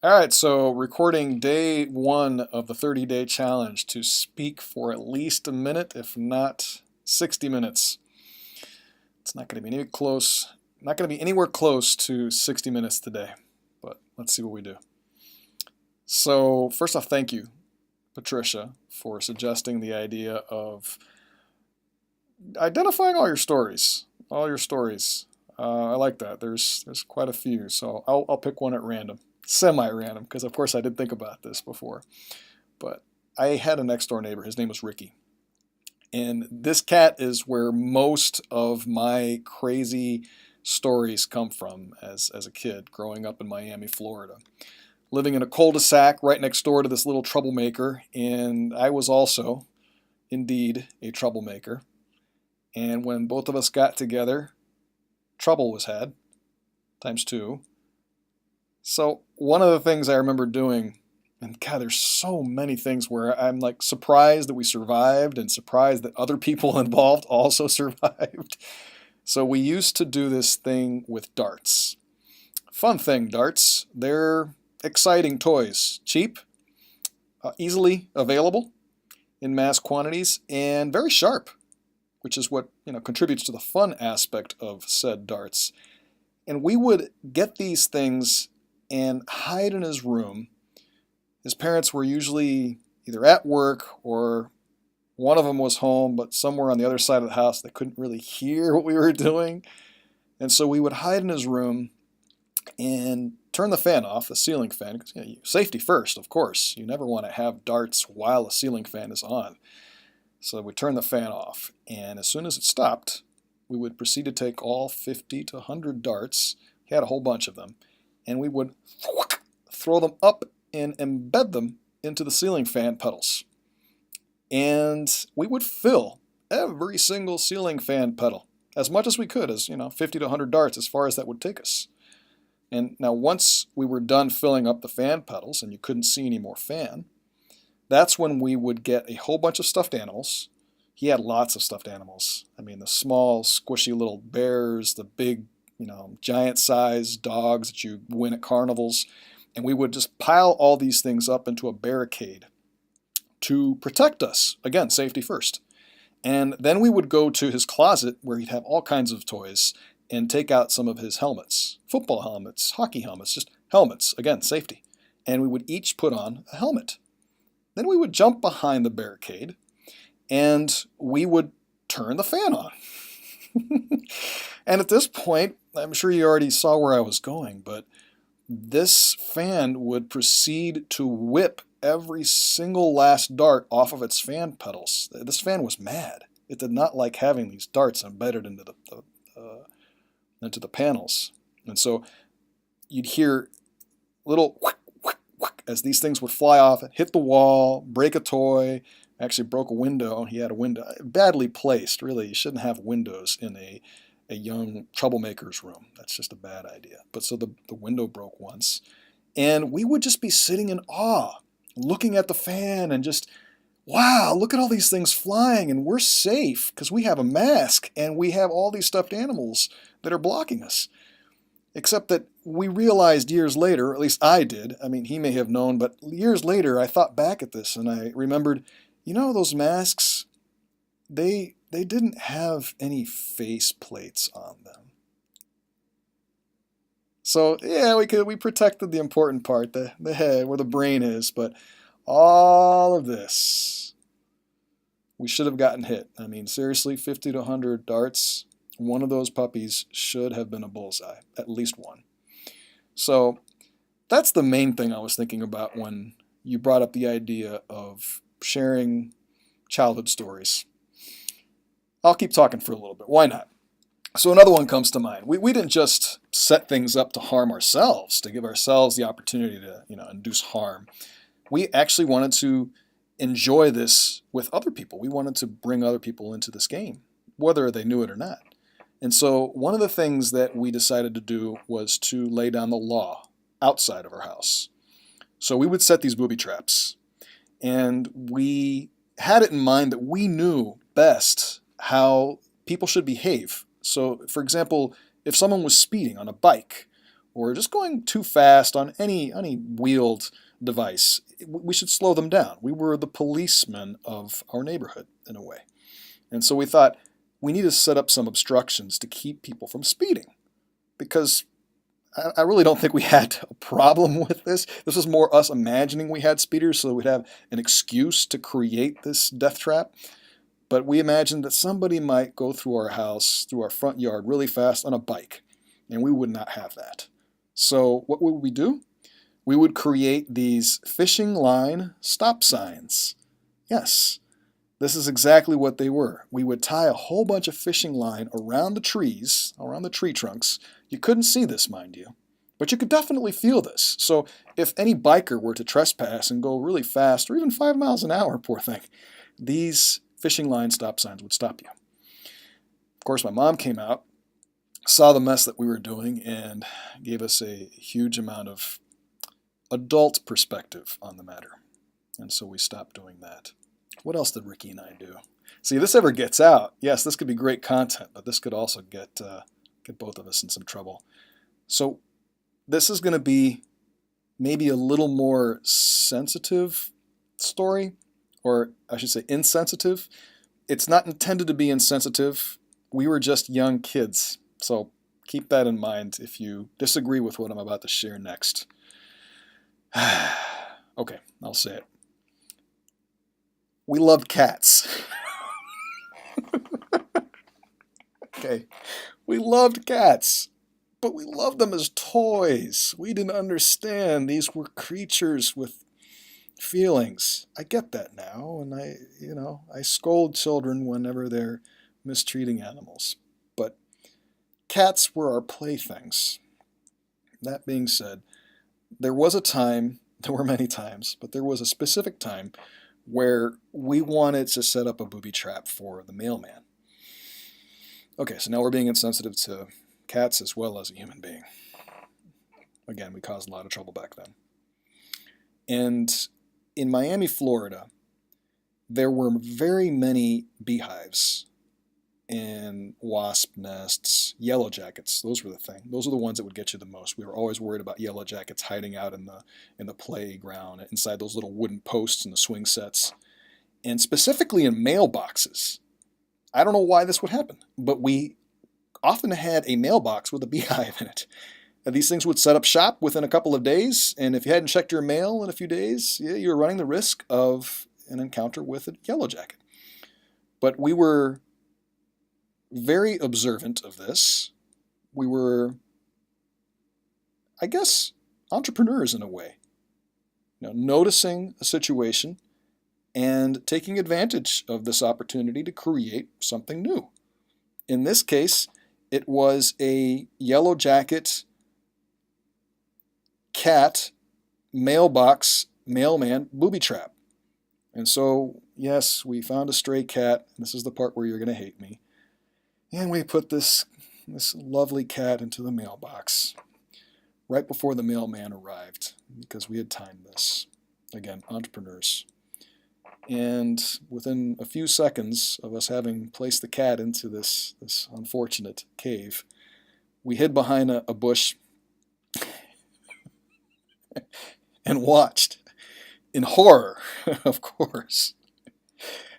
All right, so recording day one of the 30-day challenge to speak for at least a minute, if not 60 minutes. It's not going to be not going to be anywhere close to 60 minutes today, but let's see what we do. So first off, thank you, Patricia, for suggesting the idea of identifying all your stories. All your stories. I like that. There's quite a few, so I'll pick one at random. Semi-random, because of course I did think about this before. But I had a next door neighbor. His name was Ricky. And this cat is where most of my crazy stories come from as a kid growing up in Miami, Florida. Living in a cul-de-sac right next door to this little troublemaker, and I was also, indeed, a troublemaker. And when both of us got together, trouble was had, times two. So one of the things I remember doing, and God, there's so many things where I'm like surprised that we survived and surprised that other people involved also survived. So we used to do this thing with darts. Fun thing, darts. They're exciting toys. Cheap, easily available in mass quantities, and very sharp, which is what contributes to the fun aspect of said darts. And we would get these things and hide in his room. His parents were usually either at work or one of them was home, but somewhere on the other side of the house they couldn't really hear what we were doing. And so we would hide in his room and turn the fan off, the ceiling fan, because safety first, of course. You never want to have darts while a ceiling fan is on. So we turned the fan off, and as soon as it stopped, we would proceed to take all 50 to 100 darts. He had a whole bunch of them. And we would throw them up and embed them into the ceiling fan pedals. And we would fill every single ceiling fan pedal as much as we could, as 50 to 100 darts, as far as that would take us. And now once we were done filling up the fan pedals and you couldn't see any more fan, that's when we would get a whole bunch of stuffed animals. He had lots of stuffed animals. I mean, the small, squishy little bears, the big giant-sized dogs that you win at carnivals, and we would just pile all these things up into a barricade to protect us. Again, safety first. And then we would go to his closet where he'd have all kinds of toys and take out some of his helmets, football helmets, hockey helmets, just helmets, again, safety. And we would each put on a helmet. Then we would jump behind the barricade and we would turn the fan on. And at this point, I'm sure you already saw where I was going, but this fan would proceed to whip every single last dart off of its fan pedals. This fan was mad. It did not like having these darts embedded into the panels. And so you'd hear little whack, whack, whack, as these things would fly off, hit the wall, break a toy, actually broke a window. He had a window badly placed. Really, you shouldn't have windows in a young troublemaker's room. That's just a bad idea. But so the window broke once. And we would just be sitting in awe, looking at the fan and just, wow, look at all these things flying, and we're safe because we have a mask and we have all these stuffed animals that are blocking us. Except that we realized years later, or at least I did, I mean, he may have known, but years later I thought back at this and I remembered, those masks, they didn't have any face plates on them. So yeah, we protected the important part, the head, where the brain is, but all of this, we should have gotten hit. I mean, seriously, 50 to 100 darts, one of those puppies should have been a bullseye, at least one. So that's the main thing I was thinking about when you brought up the idea of sharing childhood stories. I'll keep talking for a little bit. Why not? So another one comes to mind. We didn't just set things up to harm ourselves, to give ourselves the opportunity to induce harm. We actually wanted to enjoy this with other people. We wanted to bring other people into this game, whether they knew it or not. And so one of the things that we decided to do was to lay down the law outside of our house. So we would set these booby traps. And we had it in mind that we knew best how people should behave. So, for example, if someone was speeding on a bike or just going too fast on any wheeled device, we should slow them down. We were the policemen of our neighborhood in a way. And so we thought we need to set up some obstructions to keep people from speeding, because I really don't think we had a problem with this. This was more us imagining we had speeders so we'd have an excuse to create this death trap. But we imagined that somebody might go through our house, through our front yard really fast on a bike, and we would not have that. So what would we do? We would create these fishing line stop signs. Yes, this is exactly what they were. We would tie a whole bunch of fishing line around the trees, around the tree trunks. You couldn't see this, mind you, but you could definitely feel this. So if any biker were to trespass and go really fast, or even 5 miles an hour, poor thing, these fishing line stop signs would stop you. Of course, my mom came out, saw the mess that we were doing, and gave us a huge amount of adult perspective on the matter. And so we stopped doing that. What else did Ricky and I do? See, if this ever gets out, yes, this could be great content, but this could also get both of us in some trouble. So this is going to be maybe a little more sensitive story, or I should say insensitive. It's not intended to be insensitive. We were just young kids, so keep that in mind if you disagree with what I'm about to share next. Okay, I'll say it. We loved cats. Okay, we loved cats, but we loved them as toys. We didn't understand these were creatures with feelings. I get that now, and I scold children whenever they're mistreating animals. But cats were our playthings. That being said, there was a time, there were many times, but there was a specific time where we wanted to set up a booby trap for the mailman. Okay, so now we're being insensitive to cats as well as a human being. Again, we caused a lot of trouble back then. And in Miami, Florida, there were very many beehives and wasp nests, yellow jackets. Those were the thing. Those are the ones that would get you the most. We were always worried about yellow jackets hiding out in the playground, inside those little wooden posts and the swing sets, and specifically in mailboxes. I don't know why this would happen, but we often had a mailbox with a beehive in it. And these things would set up shop within a couple of days, and if you hadn't checked your mail in a few days, you were running the risk of an encounter with a yellow jacket. But we were very observant of this. We were, I guess, entrepreneurs in a way. Noticing a situation and taking advantage of this opportunity to create something new. In this case, it was a yellow jacket cat mailbox mailman booby trap. And so, yes, we found a stray cat. This is the part where you're going to hate me. And we put this lovely cat into the mailbox right before the mailman arrived, because we had timed this. Again, entrepreneurs. And within a few seconds of us having placed the cat into this unfortunate cave, we hid behind a bush and watched in horror, of course,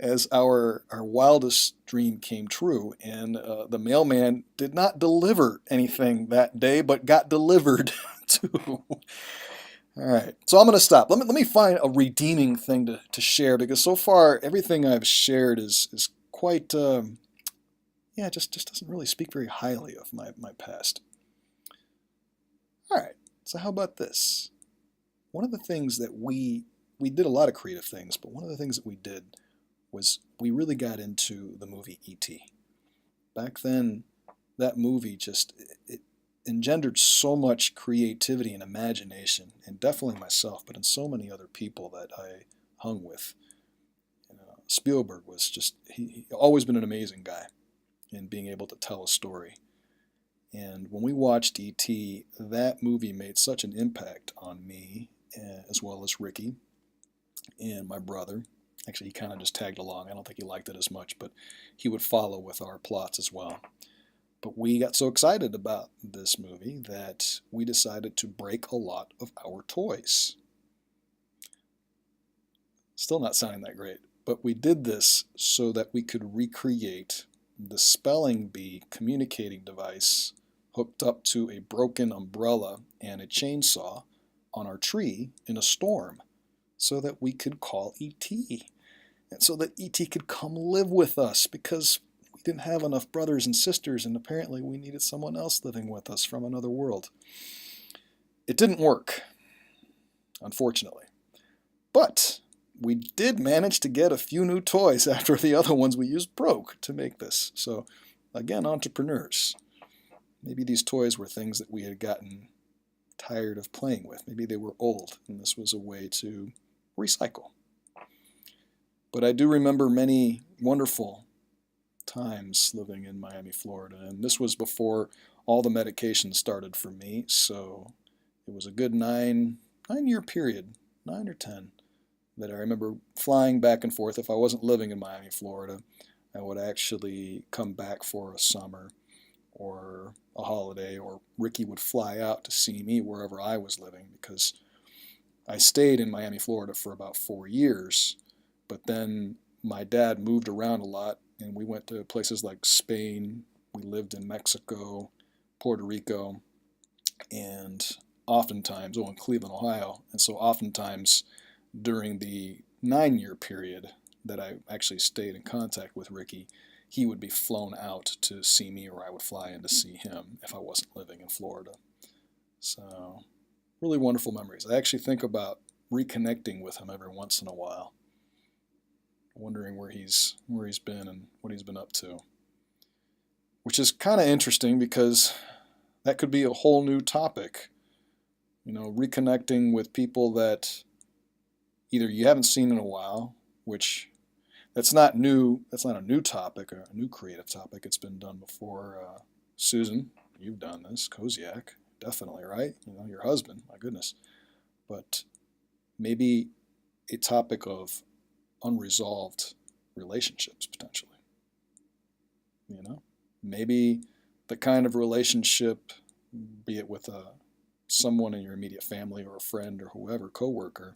as our wildest dream came true, and the mailman did not deliver anything that day, but got delivered to. All right, so I'm going to stop. Let me find a redeeming thing to share, because so far everything I've shared is quite, just doesn't really speak very highly of my past. All right, so how about this? One of the things that we did a lot of creative things, but one of the things that we did was we really got into the movie E.T. Back then, that movie it engendered so much creativity and imagination, and definitely myself, but in so many other people that I hung with. Spielberg was he always been an amazing guy in being able to tell a story. And when we watched E.T., that movie made such an impact on me, as well as Ricky and my brother. Actually, he kind of just tagged along. I don't think he liked it as much, but he would follow with our plots as well. But we got so excited about this movie that we decided to break a lot of our toys. Still not sounding that great, but we did this so that we could recreate the spelling bee communicating device hooked up to a broken umbrella and a chainsaw on our tree in a storm so that we could call E.T. and so that E.T. could come live with us because we didn't have enough brothers and sisters and apparently we needed someone else living with us from another world. It didn't work, unfortunately. But we did manage to get a few new toys after the other ones we used broke to make this. So, again, entrepreneurs. Maybe these toys were things that we had gotten tired of playing with. Maybe they were old, and this was a way to recycle. But I do remember many wonderful times living in Miami, Florida, and this was before all the medication started for me, so it was a good 9-year period, 9 or 10, that I remember flying back and forth. If I wasn't living in Miami, Florida, I would actually come back for a summer or a holiday, or Ricky would fly out to see me wherever I was living, because I stayed in Miami, Florida for about 4 years, but then my dad moved around a lot, and we went to places like Spain, we lived in Mexico, Puerto Rico, and oftentimes, in Cleveland, Ohio, and so oftentimes during the 9-year period that I actually stayed in contact with Ricky, he would be flown out to see me, or I would fly in to see him if I wasn't living in Florida. So, really wonderful memories. I actually think about reconnecting with him every once in a while, wondering where he's been and what he's been up to. Which is kind of interesting because that could be a whole new topic. Reconnecting with people that either you haven't seen in a while, which that's not new. That's not a new topic or a new creative topic. It's been done before. Susan, you've done this. Koziak, definitely, right? Your husband, my goodness. But maybe a topic of unresolved relationships, potentially. Maybe the kind of relationship, be it with someone in your immediate family or a friend or whoever, coworker,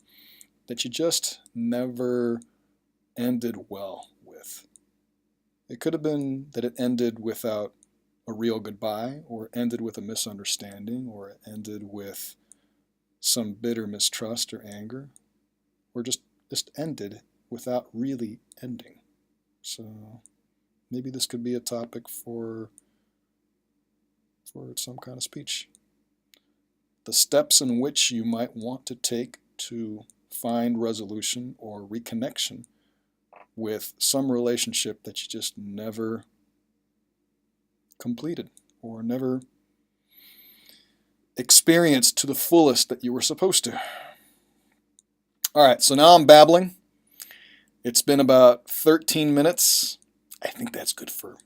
that you just never ended well with. It could have been that it ended without a real goodbye, or it ended with a misunderstanding, or it ended with some bitter mistrust or anger, or just ended without really ending. So maybe this could be a topic for some kind of speech. The steps in which you might want to take to find resolution or reconnection with some relationship that you just never completed or never experienced to the fullest that you were supposed to. All right, so now I'm babbling. It's been about 13 minutes. I think that's good for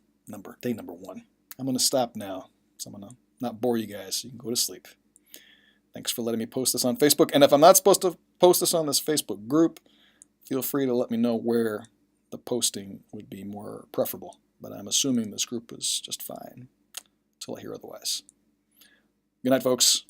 day number 1. I'm going to stop now, so I'm going to not bore you guys so you can go to sleep. Thanks for letting me post this on Facebook. And if I'm not supposed to post this on this Facebook group, feel free to let me know where the posting would be more preferable. But I'm assuming this group is just fine until I hear otherwise. Good night, folks.